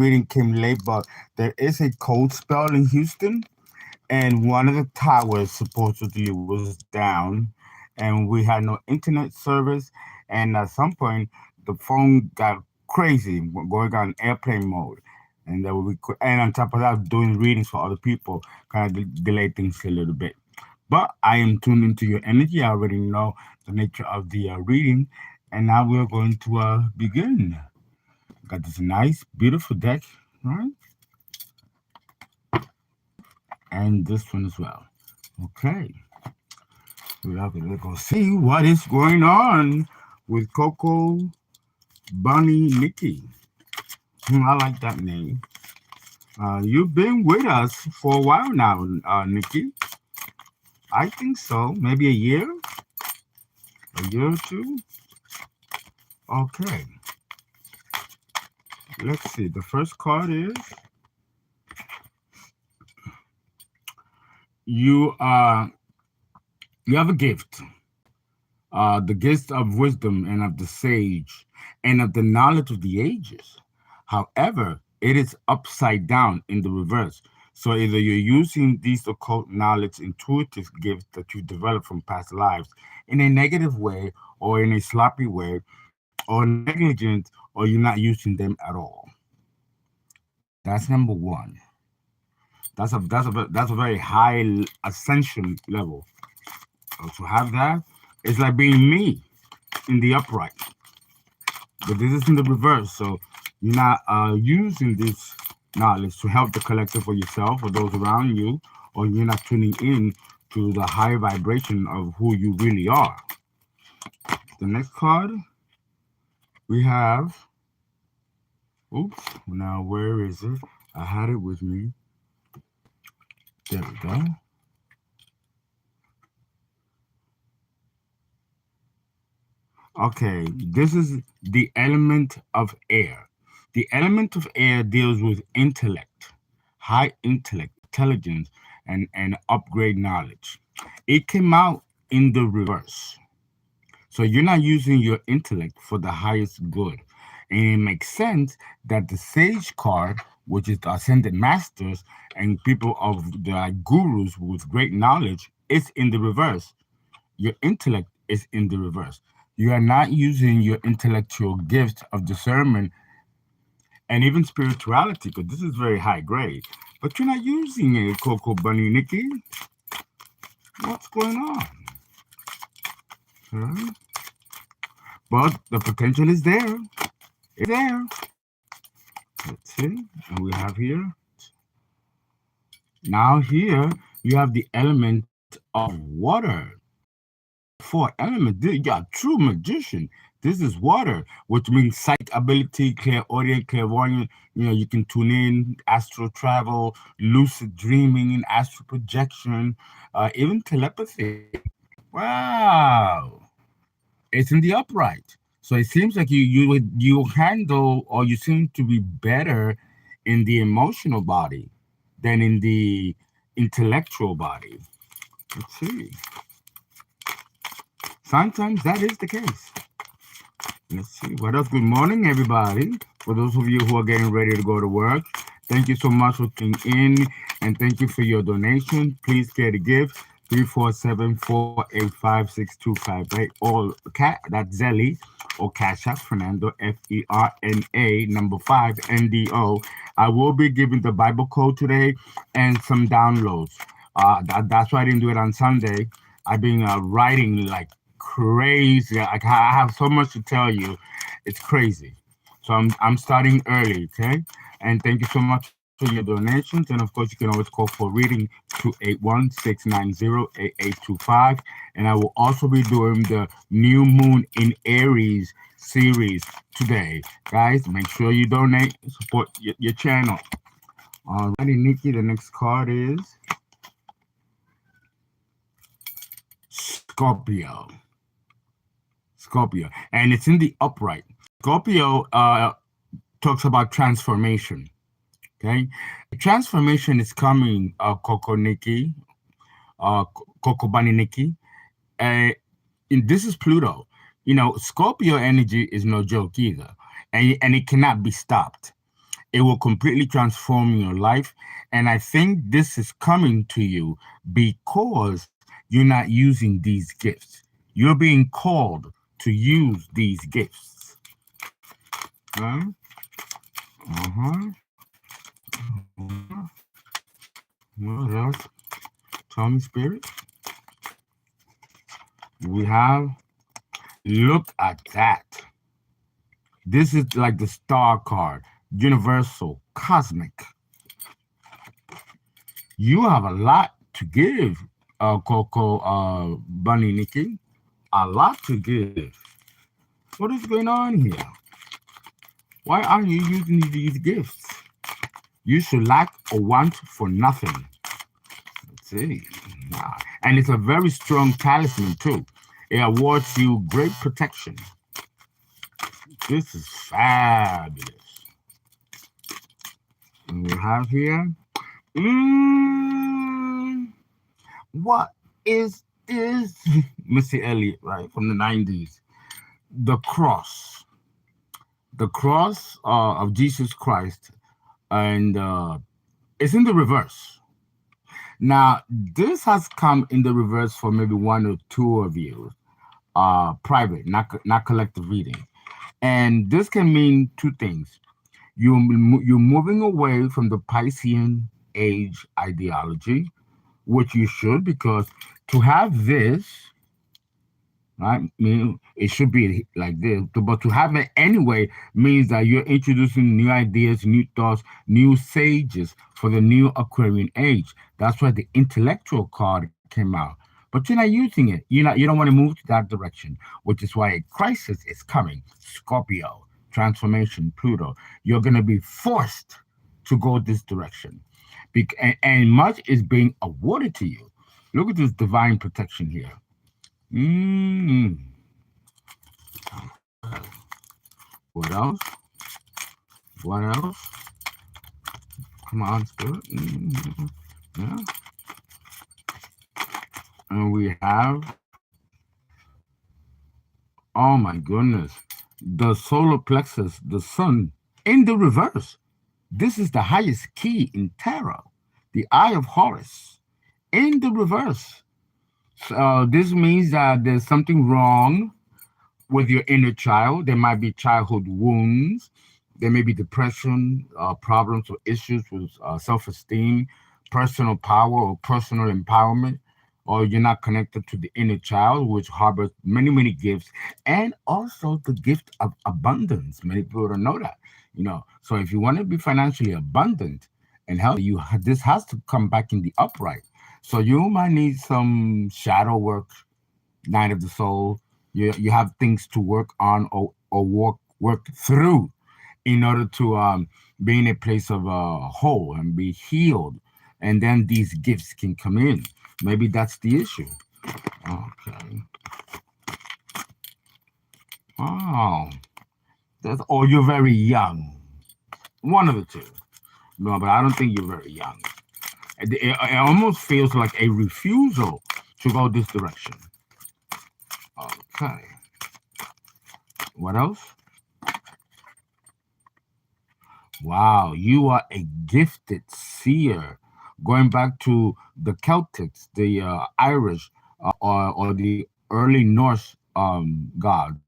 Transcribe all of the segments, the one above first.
reading came late, but there is a cold spell in Houston, and one of the towers supposedly was down, and we had no internet service. And at some point, the phone got crazy, going on airplane mode. And and on top of that, doing readings for other people kind of delayed things a little bit. But I am tuned into your energy. I already know the nature of the reading, and now we're going to begin. Got this nice, beautiful deck, right? And this one as well. Okay. We're going to go see what is going on with COÇOBUññikki. I like that name. You've been with us for a while now, Nikki. I think so. Maybe a year or two. Okay. Let's see. The first card is you have a gift. The gift of wisdom and of the sage and of the knowledge of the ages. However, it is upside down in the reverse. So either you're using these occult knowledge, intuitive gifts that you developed from past lives in a negative way or in a sloppy way or negligent, or you're not using them at all. That's number one. That's a very high ascension level. So to have that, it's like being me in the upright. But this is in the reverse. So you're not using this knowledge to help the collective or yourself or those around you, or you're not tuning in to the high vibration of who you really are. The next card we have, oops, now where is it? I had it with me. There we go. Okay, this is the element of air. The element of air deals with intellect, high intellect, intelligence, and upgrade knowledge. It came out in the reverse. So you're not using your intellect for the highest good. And it makes sense that the sage card, which is the ascended masters and people of the gurus with great knowledge, is in the reverse. Your intellect is in the reverse. You are not using your intellectual gifts of discernment and even spirituality, because this is very high grade. But you're not using it, COÇOBUññikki. What's going on? Okay. But the potential is there. It's there. Let's see. And we have here. Now here you have the element of water. For element, you're a true magician. This is water, which means psych ability, clairaudient, clairvoyant. You know, you can tune in, astral travel, lucid dreaming, astral projection, even telepathy. Wow, it's in the upright. So it seems like you handle, or you seem to be better in the emotional body than in the intellectual body. Let's see. Sometimes that is the case. Let's see. What else? Good morning, everybody. For those of you who are getting ready to go to work, thank you so much for tuning in, and thank you for your donation. Please care to give 347-485-6258 or that's ZELLE or Cash App Fernando FERNA number 5 NDO. I will be giving the Bible code today and some downloads. That's why I didn't do it on Sunday. I've been writing like crazy. I have so much to tell you. It's crazy. So I'm starting early, okay? And thank you so much for your donations. And of course, you can always call for reading 281-690-8825. And I will also be doing the New Moon in Aries series today. Guys, make sure you donate and support your channel. Alrighty, Nikki, the next card is Scorpio. Scorpio. And it's in the upright. Scorpio talks about transformation. Okay, transformation is coming, COÇOBUññikki, and this is Pluto. You know, Scorpio energy is no joke either, and it cannot be stopped. It will completely transform your life. And I think this is coming to you because you're not using these gifts. You're being called to use these gifts. Huh? Uh-huh. What else? Tell me, Spirit. We have, look at that. This is like the star card, universal, cosmic. You have a lot to give, Coco, Bunny Nikki. A lot to give. What is going on here? Why aren't you using these gifts? You should lack or want for nothing. Let's see. And it's a very strong talisman too. It awards you great protection. This is fabulous. And we have here. What is this? Missy Elliott, right, from the 90s. The cross. The cross of Jesus Christ. And it's in the reverse. Now, this has come in the reverse for maybe one or two of you. Private, not collective reading. And this can mean two things. You're moving away from the Piscean age ideology, which you should, because to have this, right, it should be like this, but to have it anyway means that you're introducing new ideas, new thoughts, new sages for the new Aquarian age. That's why the intellectual card came out. But you're not using it. You don't want to move to that direction, which is why a crisis is coming. Scorpio, transformation, Pluto. You're going to be forced to go this direction. And much is being awarded to you. Look at this divine protection here. What else? What else? Come on, Spirit. Yeah. And we have, oh my goodness, the solar plexus, the sun, in the reverse. This is the highest key in tarot, the Eye of Horus, in the reverse. So this means that there's something wrong with your inner child. There might be childhood wounds. There may be depression, problems or issues with self-esteem, personal power or personal empowerment, or you're not connected to the inner child, which harbors many, many gifts, and also the gift of abundance. Many people don't know that, So if you want to be financially abundant and healthy, this has to come back in the upright. So you might need some shadow work, night of the soul. You have things to work on or work through in order to be in a place of whole and be healed. And then these gifts can come in. Maybe that's the issue. Okay. Oh, or you're very young. One of the two. No, but I don't think you're very young. It almost feels like a refusal to go this direction. Okay. What else? Wow, you are a gifted seer. Going back to the Celtics, the Irish, or the early Norse gods,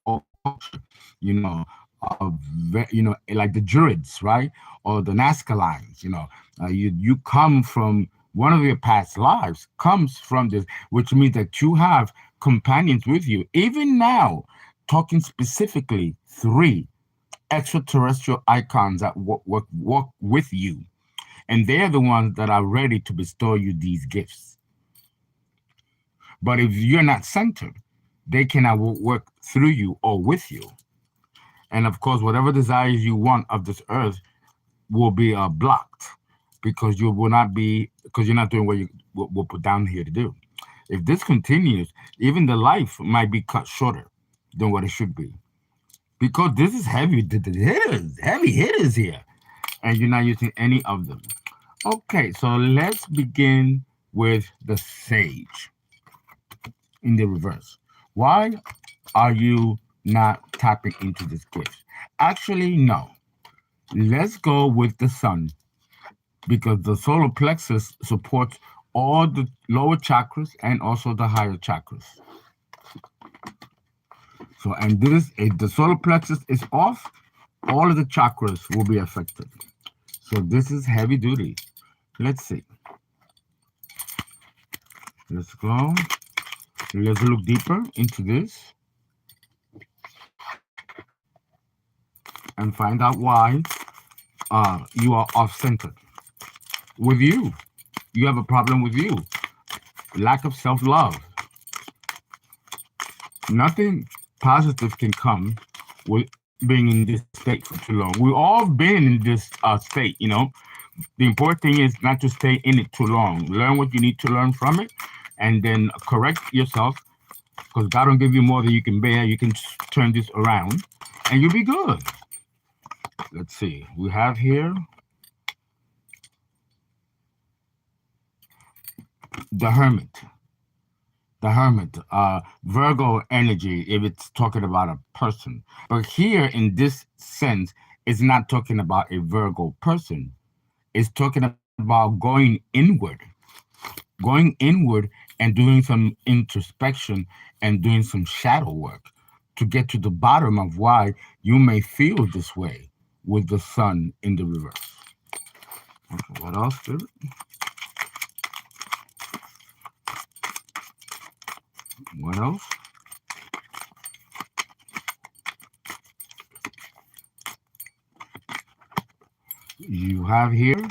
or culture, like the Druids, right, or the Nazca lines. You come from one of your past lives comes from this, which means that you have companions with you. Even now, talking specifically 3 extraterrestrial icons that work with you. And they're the ones that are ready to bestow you these gifts. But if you're not centered, they cannot work through you or with you. And of course, whatever desires you want of this earth will be blocked because you're not doing what you were put down here to do. If this continues, even the life might be cut shorter than what it should be. Because this is heavy hitters here, and you're not using any of them. Okay, so let's begin with the Sage in the reverse. Why are you not tapping into this gift? Actually, no. Let's go with the sun, because the solar plexus supports all the lower chakras and also the higher chakras. So, and this, if the solar plexus is off, all of the chakras will be affected. So this is heavy duty. Let's see. Let's go. Let's look deeper into this and find out why you are off-centered. With you, you have a problem with you. Lack of self-love. Nothing positive can come with being in this state for too long. We've all been in this state, you know. The important thing is not to stay in it too long. Learn what you need to learn from it, and then correct yourself, because God don't give you more than you can bear. You can turn this around, and you'll be good. Let's see. We have here the Hermit. The Hermit, Virgo energy, if it's talking about a person. But here, in this sense, it's not talking about a Virgo person. It's talking about going inward and doing some introspection and doing some shadow work to get to the bottom of why you may feel this way with the sun in the reverse. Okay, what else, Spirit? What else? You have here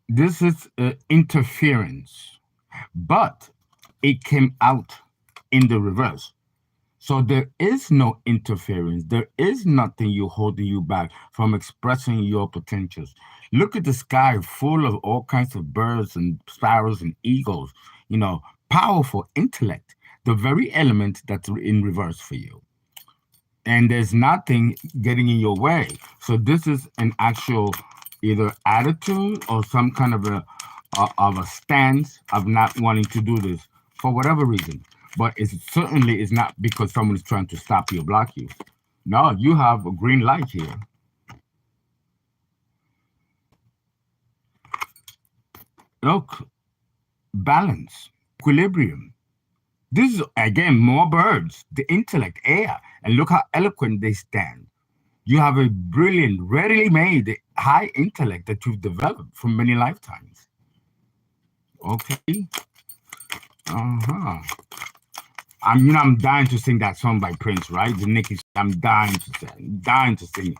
this is interference, but it came out in the reverse. So there is no interference. There is nothing you holding you back from expressing your potentials. Look at the sky full of all kinds of birds and sparrows and eagles, you know, powerful intellect, the very element that's in reverse for you. And there's nothing getting in your way. So this is an actual either attitude or some kind of a stance of not wanting to do this for whatever reason. But it certainly is not because someone is trying to stop you or block you. No, you have a green light here. Look, balance, equilibrium. This is, again, more birds, the intellect, air, and look how eloquent they stand. You have a brilliant, readily made, high intellect that you've developed from many lifetimes. Okay. Uh-huh. I'm dying to sing that song by Prince, right? The Nicky, I'm dying to sing it.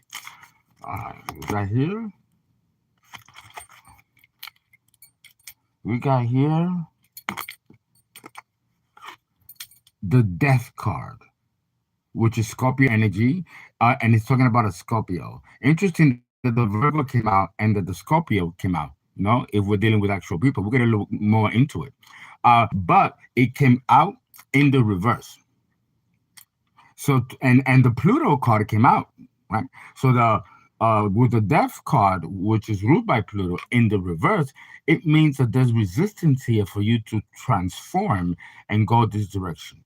Right here. We got here the Death card, which is Scorpio energy, and it's talking about a Scorpio. Interesting that the Virgo came out and that the Scorpio came out. You know, if we're dealing with actual people, we're gonna look more into it. But it came out in the reverse. So and the Pluto card came out, right? So the with the Death card, which is ruled by Pluto in the reverse, it means that there's resistance here for you to transform and go this direction.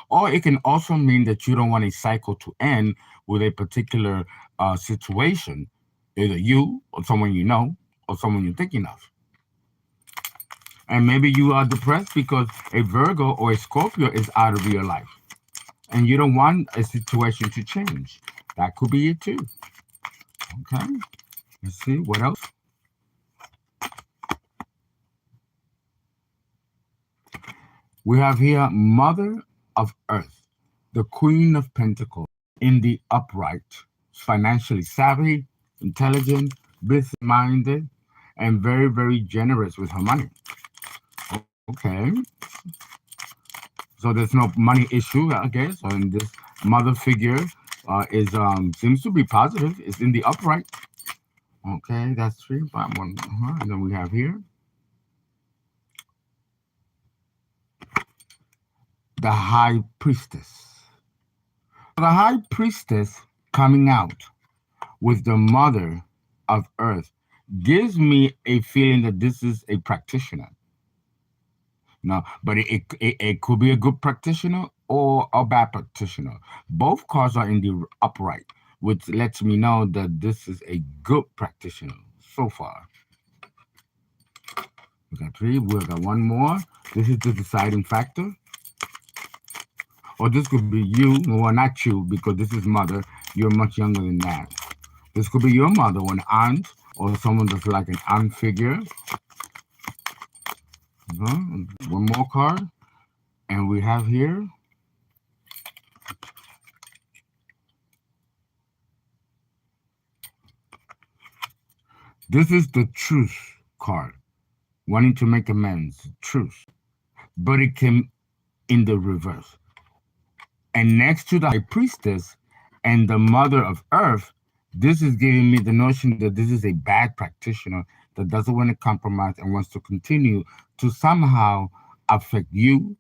Or it can also mean that you don't want a cycle to end with a particular situation, either you or someone you know or someone you're thinking of. And maybe you are depressed because a Virgo or a Scorpio is out of your life and you don't want a situation to change. That could be it too. Okay, let's see what else. We have here Mother of Earth, the Queen of Pentacles in the upright, financially savvy, intelligent, business-minded, and very, very generous with her money. Okay. So there's no money issue, I guess. So in this mother figure is seems to be positive. It's in the upright. Okay, that's 3, 5, 1. And then we have here the High Priestess. The High Priestess coming out with the Mother of Earth gives me a feeling that this is a practitioner. No, but it could be a good practitioner, or a bad practitioner. Both cards are in the upright, which lets me know that this is a good practitioner so far. We got three. We got one more. This is the deciding factor. Or this could be you. Well, not you, because this is mother. You're much younger than that. This could be your mother or an aunt, or someone that's like an aunt figure. One more card. And we have here this is the truth card, wanting to make amends, truth. But it came in the reverse. And next to the high priestess and the mother of earth, this is giving me the notion that this is a bad practitioner that doesn't want to compromise and wants to continue to somehow affect you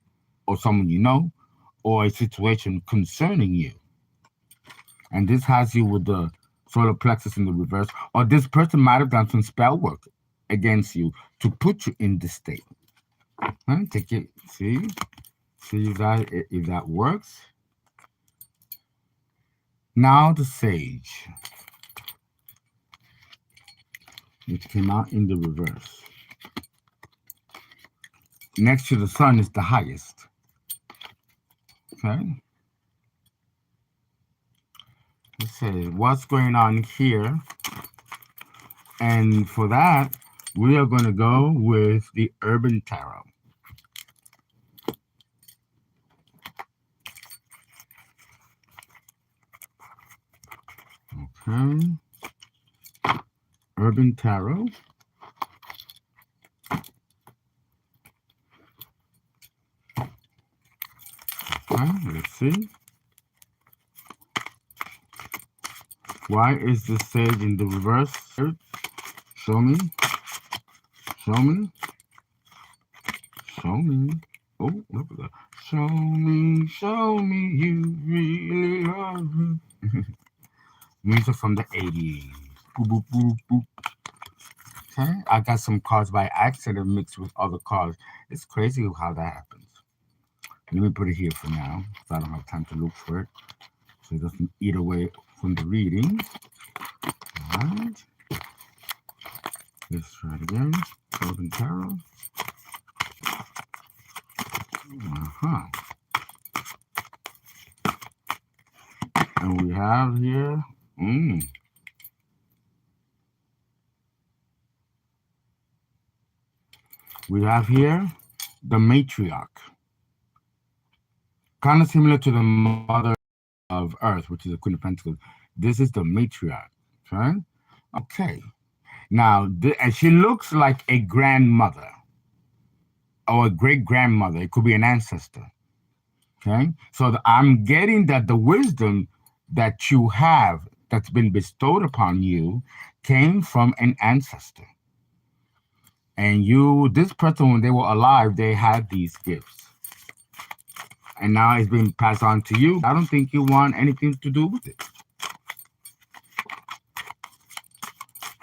or someone you know or a situation concerning you. And this has you with the solar plexus in the reverse, or this person might have done some spell work against you to put you in this state. Take it, see if that works. Now the sage, which came out in the reverse. Next to the sun is the highest. Okay. Let's see what's going on here. And for that, we are going to go with the Urban Tarot. Okay. Urban Tarot. Okay, let's see. Why is the sage in the reverse? Show me. Show me. Show me. Oh, look at that. Show me you really love me. Music from the 80s. Boop, boop, boop, boop. Okay, I got some cards by accident mixed with other cards. It's crazy how that happens. Let me put it here for now, because I don't have time to look for it, so it doesn't eat away from the reading. All right. Let's try it again. Urban Tarot. And we have here, we have here the matriarch. Kind of similar to the mother of earth, which is the Queen of Pentacles. This is the matriarch, right? Okay. Now, and she looks like a grandmother or a great-grandmother. It could be an ancestor, okay? So I'm getting that the wisdom that you have that's been bestowed upon you came from an ancestor. And this person, when they were alive, they had these gifts. And now it's being passed on to you. I don't think you want anything to do with it.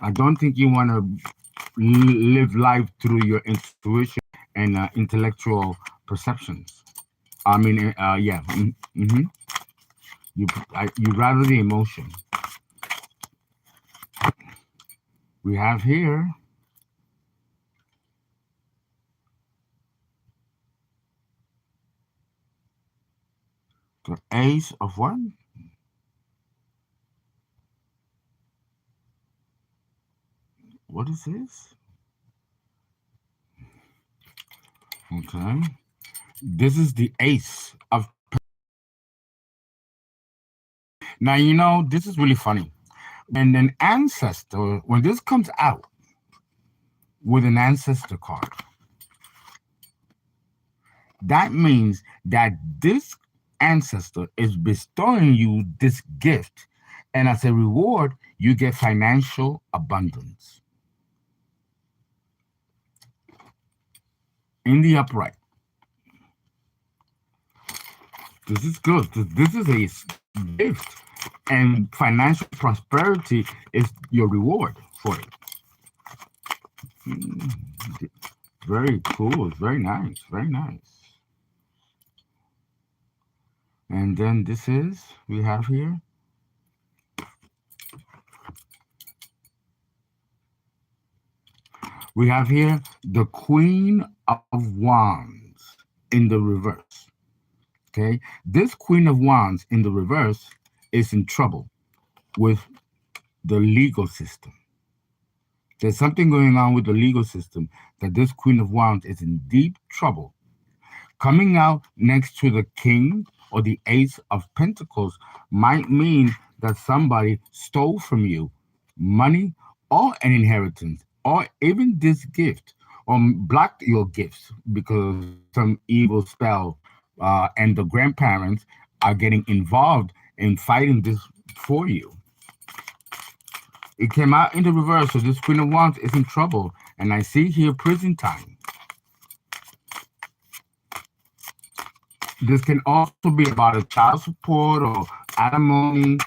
I don't think you want to live life through your intuition and intellectual perceptions. I mean, yeah. You rather the emotion. We have here the Ace of what? What is this? Okay. This is the Ace of. Now, you know, this is really funny. And an ancestor, when this comes out with an ancestor card, that means that this ancestor is bestowing you this gift, and as a reward, you get financial abundance. In the upright. This is good. This is a gift, and financial prosperity is your reward for it. Very cool. Very nice. Very nice. And then this is, we have here, the Queen of Wands in the reverse. Okay, this Queen of Wands in the reverse is in trouble with the legal system. There's something going on with the legal system that this Queen of Wands is in deep trouble. Coming out next to the King or the Ace of Pentacles might mean that somebody stole from you money or an inheritance or even this gift, or blocked your gifts because some evil spell, and the grandparents are getting involved in fighting this for you. It came out in the reverse, so this Queen of Wands is in trouble. And I see here prison time. This can also be about a child support or alimony.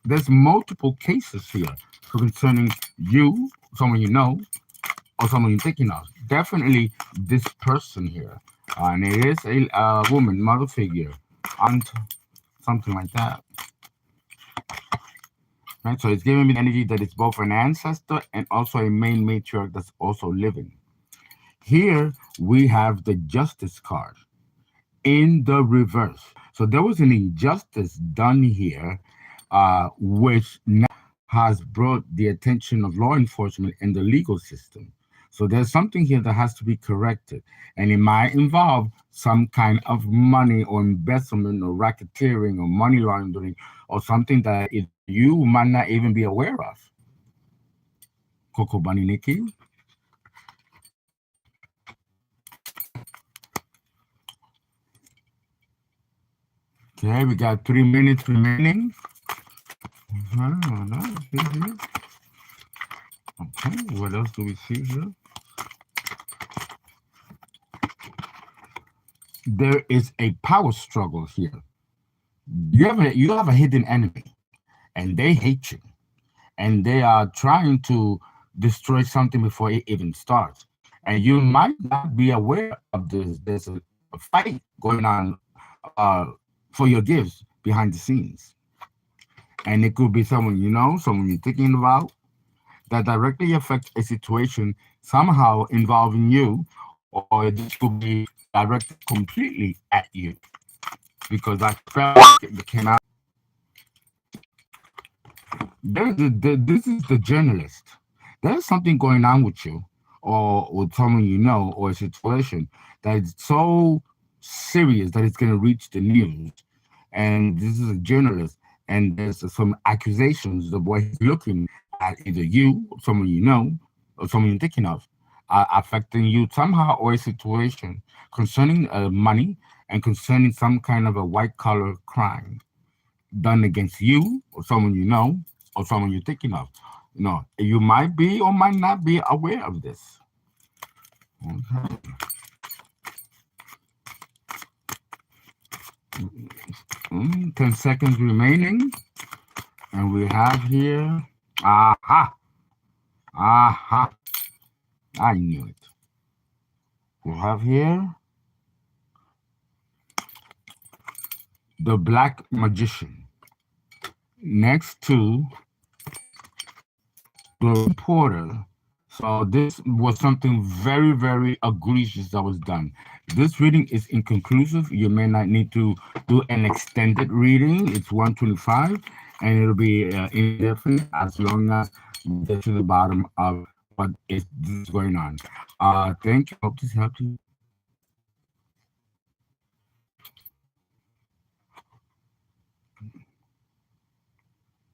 There's multiple cases here concerning you, someone you know, or someone you're thinking of. Definitely this person here. And it is a woman, mother figure, aunt, something like that. Right, so it's giving me the energy that it's both an ancestor and also a main matriarch that's also living. Here we have the Justice card in the reverse. So there was an injustice done here, which now has brought the attention of law enforcement and the legal system. So there's something here that has to be corrected, and it might involve some kind of money or embezzlement or racketeering or money laundering or something that you might not even be aware of. COÇOBUññIñikki. Okay, we got 3 minutes remaining. Okay, what else do we see here? There is a power struggle here. You have a hidden enemy, and they hate you, and they are trying to destroy something before it even starts. And you might not be aware of this. There's a fight going on for your gifts behind the scenes. And it could be someone you know, someone you're thinking about, that directly affects a situation somehow involving you, or this could be directed completely at you. Because I felt like it came out. This is the journalist. There's something going on with you, or with someone you know, or a situation that is so serious that it's going to reach the news. And this is a journalist, and there's some accusations. The boy is looking at either you, or someone you know, or someone you're thinking of, affecting you somehow, or a situation concerning money and concerning some kind of a white collar crime done against you or someone you know or someone you're thinking of. You might be or might not be aware of this. Okay. 10 seconds remaining, and we have here, aha, I knew it. We have here the Black Magician next to the Reporter. So this was something very, very egregious that was done. This reading is inconclusive. You may not need to do an extended reading. It's 125, and it'll be indefinite as long as you get to the bottom of what is going on. Thank you. Hope this helped you.